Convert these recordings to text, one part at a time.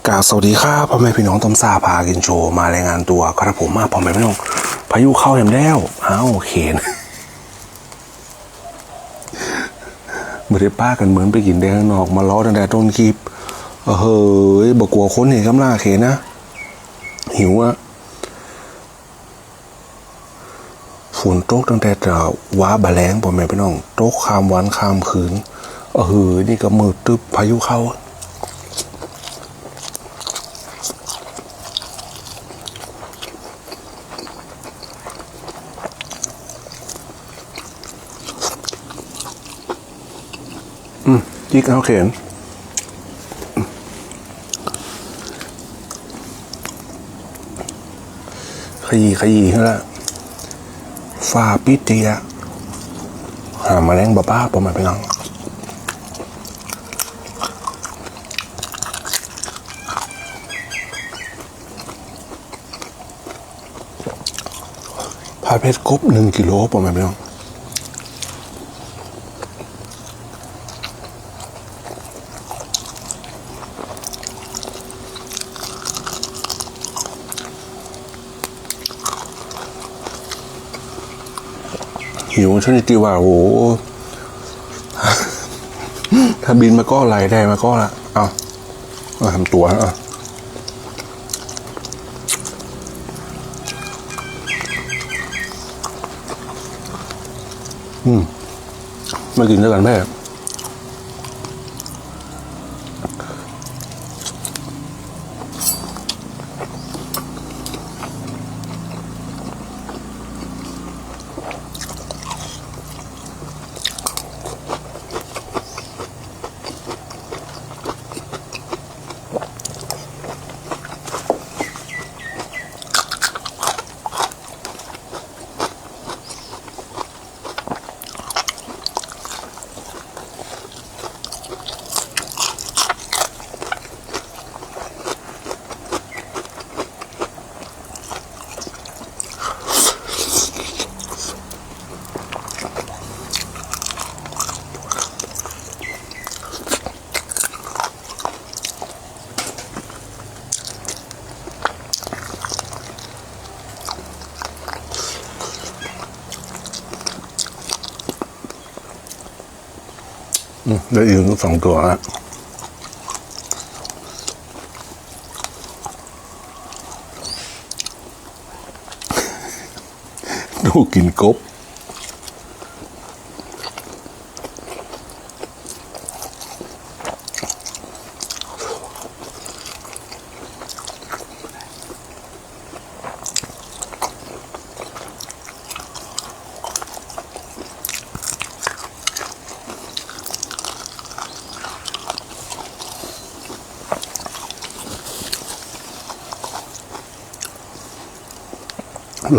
กล่าวสวัสดีครับพ่อแม่พี่น้องต้มซาพากินโชว์มารายงานตัวครับผมมาพ่อแม่พี่น้องพายุเข้าแหมแล้วเข็นไม่ได้ป้ากันเหมือนไปกินแดงนอกมาล้อตั้งแต่ต้นคลิปเฮ้ยบอกกลัวคนเห็นกำลังเข็นนะหิวอะฝนตกตั้งแต่ว้าบะแรงพ่อแม่พี่น้องตกข้ามวันข้ามคืนนี่ก็มืดตึ๊บพายุเข้าจิกเอาเข็นขยี้ขึ้นละฝ้าปิดเตียหาแมลงบ้าประมาณไปน้องผัดเผ็ดกบ1 กิโลประมาณไปน้องหิวชนิดที่ว่าโอ้ถ้าบินมาก็ไหลได้มาก็ละเอาทำตัวมากินด้วยกันแม่ได้อีก2 ตัวแล้วดูกินกบ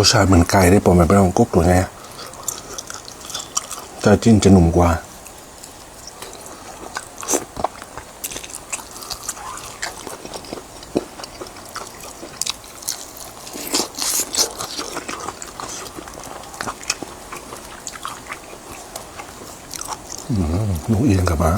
รสชาติเหมือนไก่ได้ปะไม่ต้องกบตัวนี้แต่จิ้นจะหนุ่มกว่าลูกเอียงกลับมา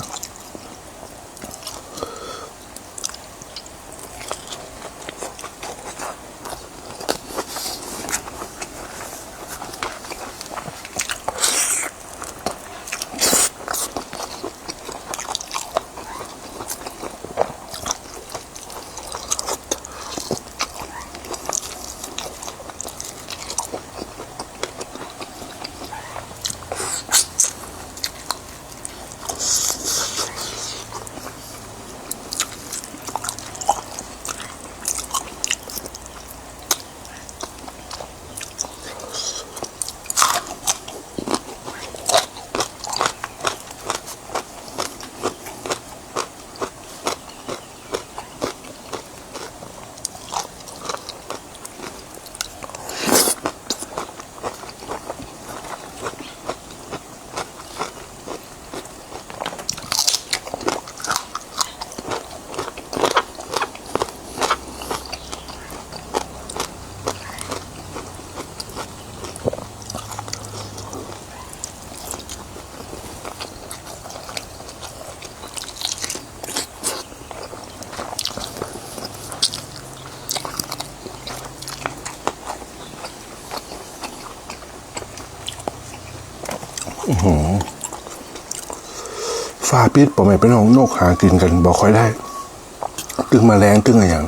ฟ้าปิดป่อไม่เป็นของนกหากินกันบอกค่อยได้ตึงมาแรงตึงอะไรอย่าง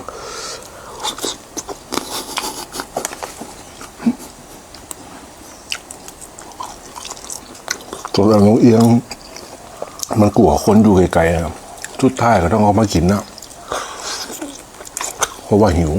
ตัวเราเอียงมันกลัวคนอยู่ไกลๆนะสุดท้ายก็ต้องเอามากินนะเพราะว่าหิว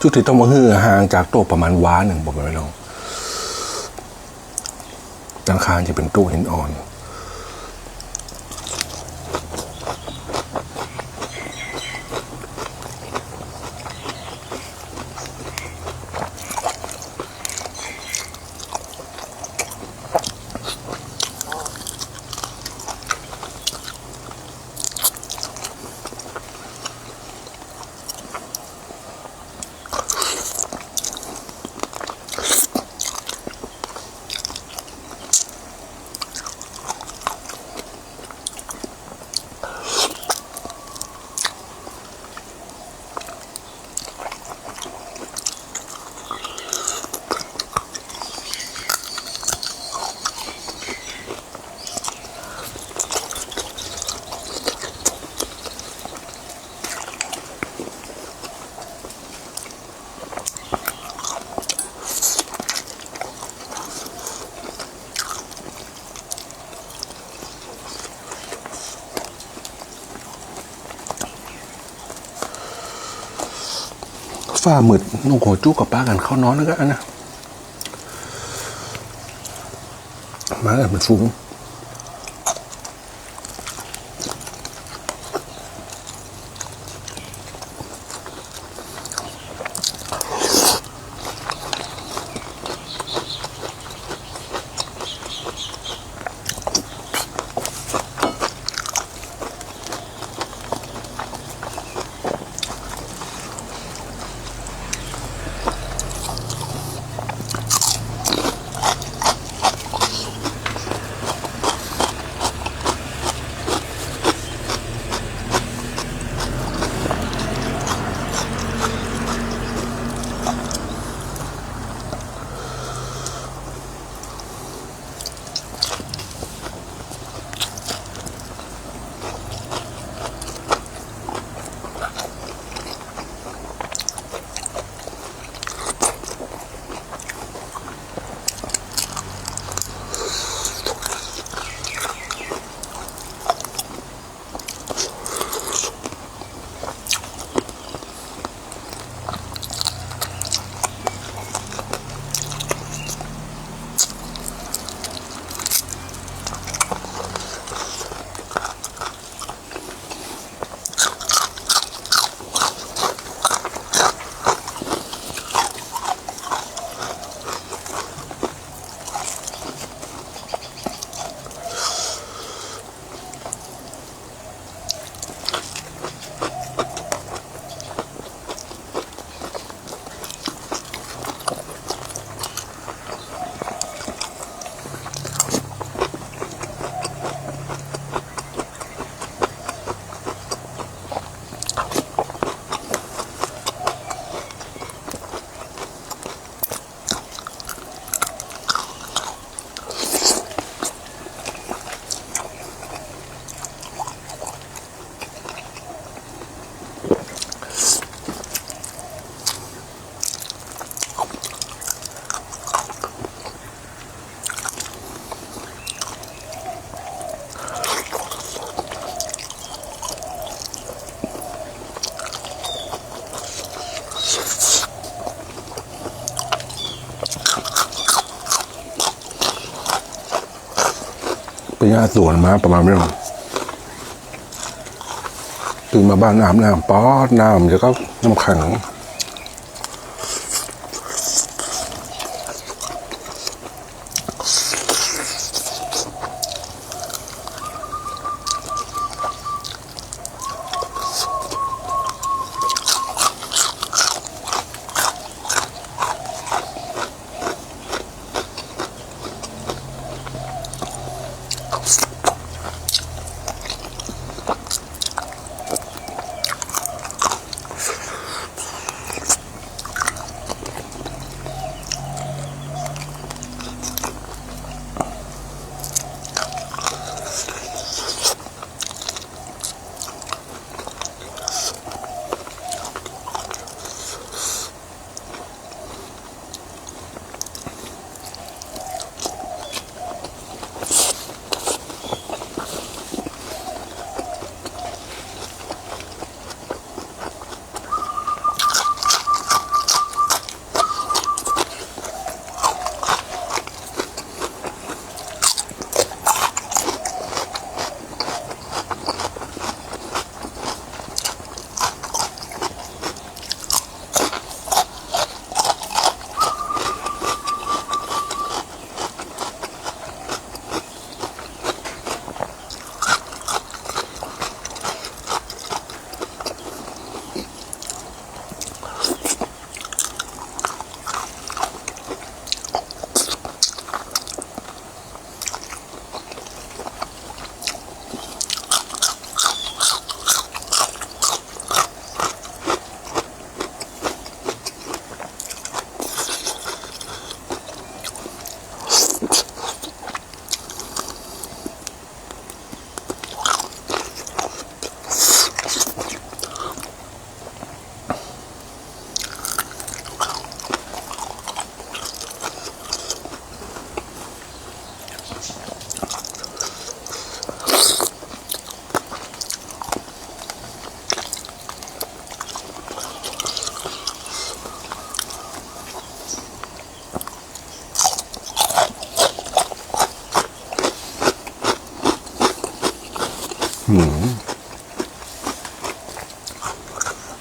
จุดที่ต้องมาฮือห่างจากโต๊ะประมาณว้าหนึ่งบอกไปน้องด้านข้างจะเป็นตู้หินอ่อนฝ้ามืดนุ่งโหจุกกับป้ากันเข้านอนแล้วกันนะมาแล้วมันฟุ้งไปย่าสวนมาประมาณนี้ตื่นมาบ้านอาบน้ำป๊อดน้ำจะก็น้ำแข็ง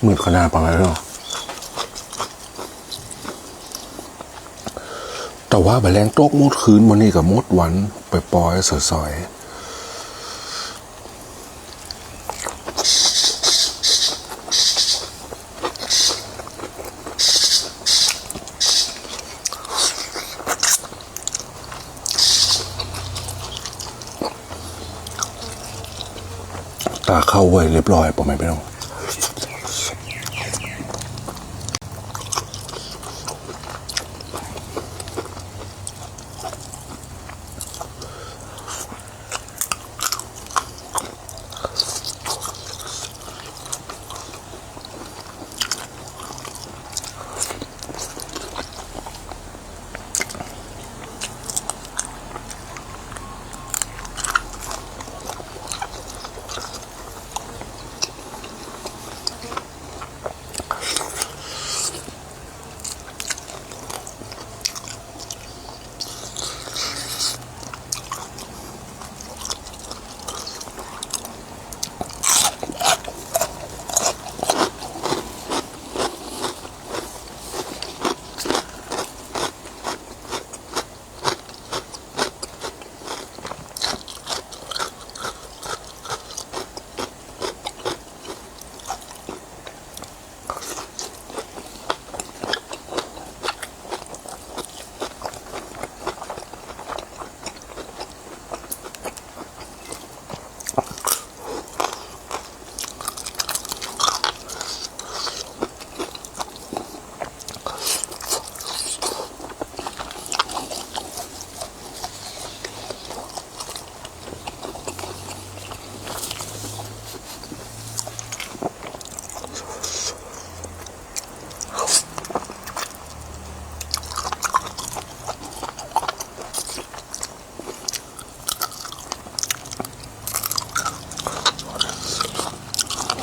มืดขนาดประมาณนั้นแต่ว่าใบแรงโต๊กมดคืนวันนี้กับมดวันไปปล่อยสอยตาเข้าไว้เรียบร้อยประมาณไม่ต้อง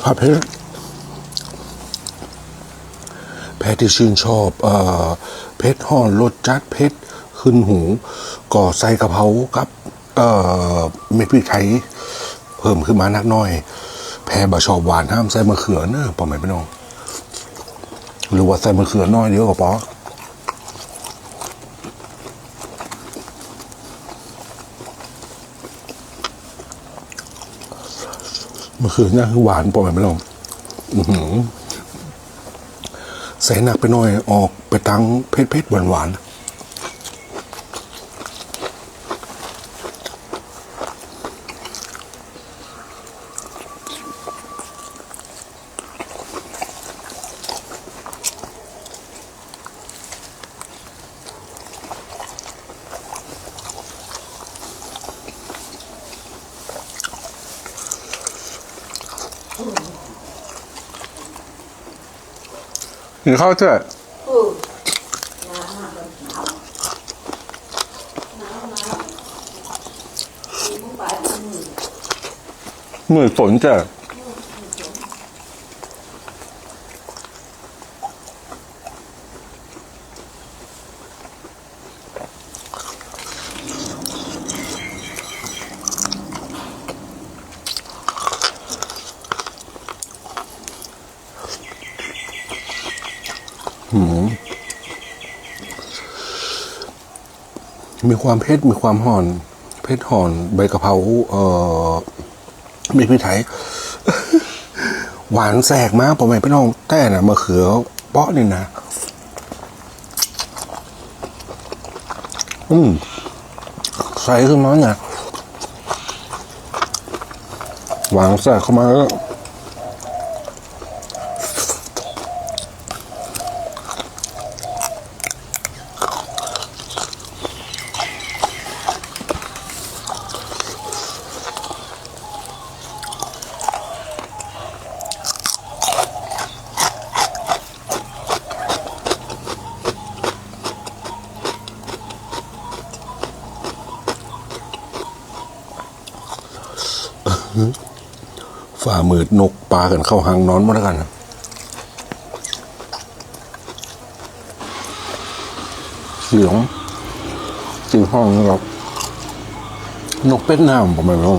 ผัดเผ็ดแพทที่ชื่นชอบเผ็ดห่อนรสจัดเผ็ดขึ้นหูก็ใส่กะเพรากับเม็ดพริกไทยเพิ่มขึ้นมานักน้อยแพบะชอบหวานห้ามใส่มะเขือเนอะปอมไม่น้องหรือว่าใส่มะเขือน้อยเดียวก็พอมะเขือน่าคือหวานปอมไม่น้องใส่หนักไปหน่อยออกไปตั้งเผ็ดๆหวานๆกินข้าวเถอะมือฝนจ้ะมีความเผ็ดมีความห่อนเผ็ดห่อนใบกะเพรามีพริกไทย หวานแสกมากผมไม่น้องแต่น่ะมะเขือเปาะนี่นะใส่ขึ้นมาเนี่ยหวานแสกเข้ามาแล้วฝ่ามืดนกปลากันเข้าหางนอนมาแล้วกันเสียงจีห้องนะครับนกเป็ดน้ำผมไม่รู้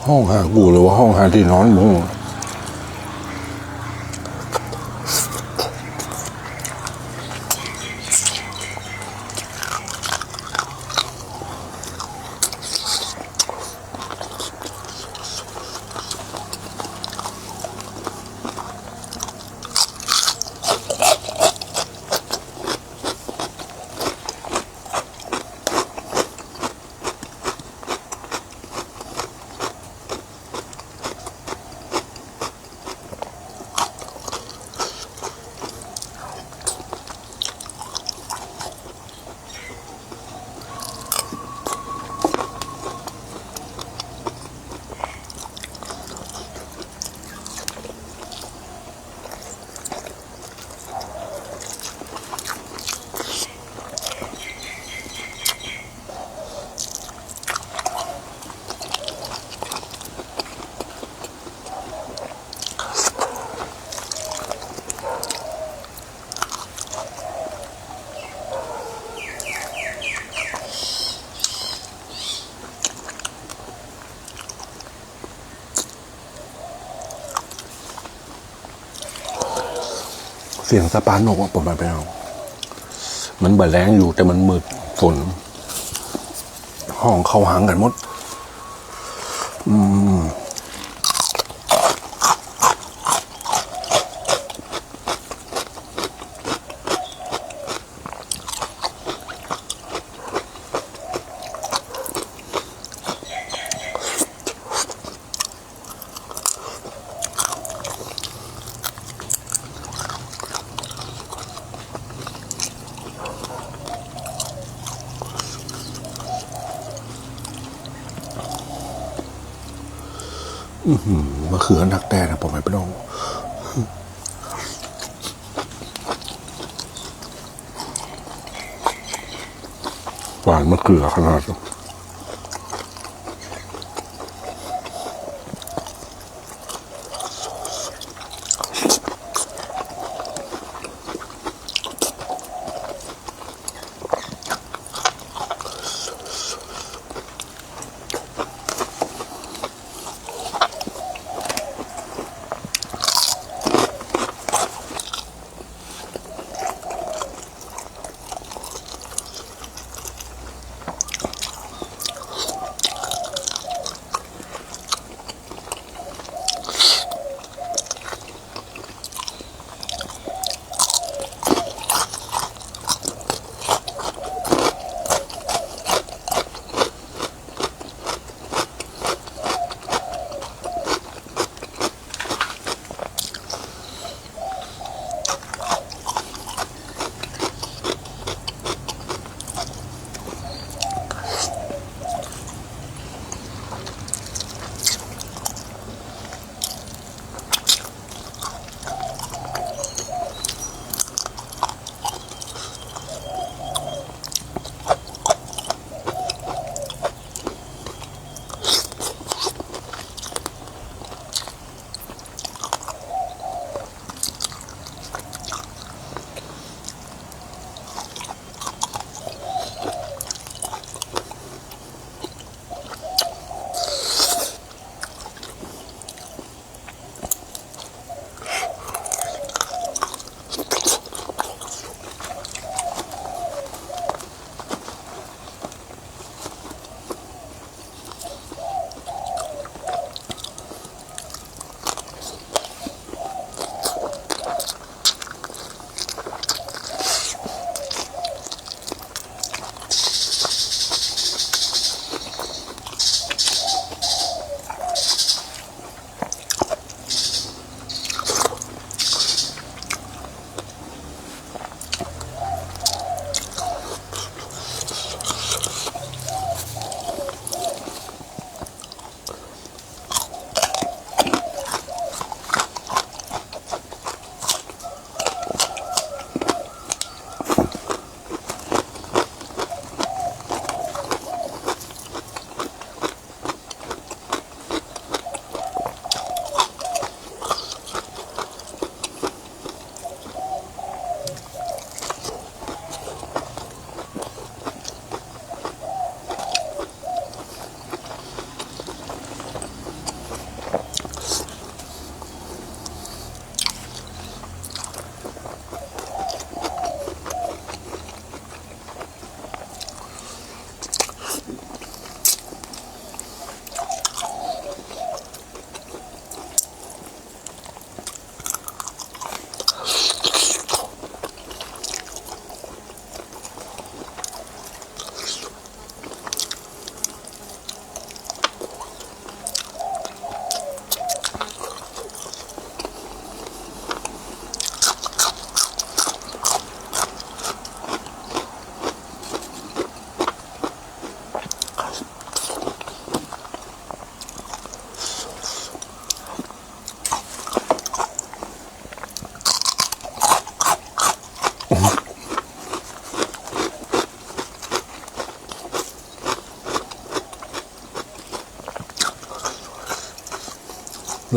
ห้องหากูหรือว่าห้องหาที่นอนมึงเสียงสะปานนกประมาณไปเอามันบ่แรงอยู่แต่มันมืดฝนห้องเข้าหางกันหมดมะเขือนักแต่นะผมไม่ไปลองหวานมะเขือขนาด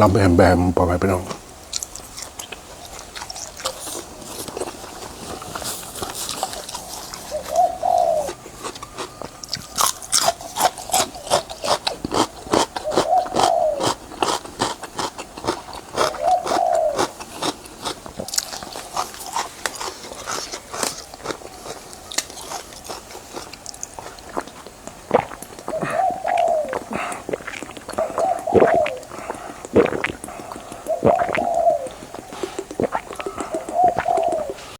ลำแบมแบมปล่อยไปน้อง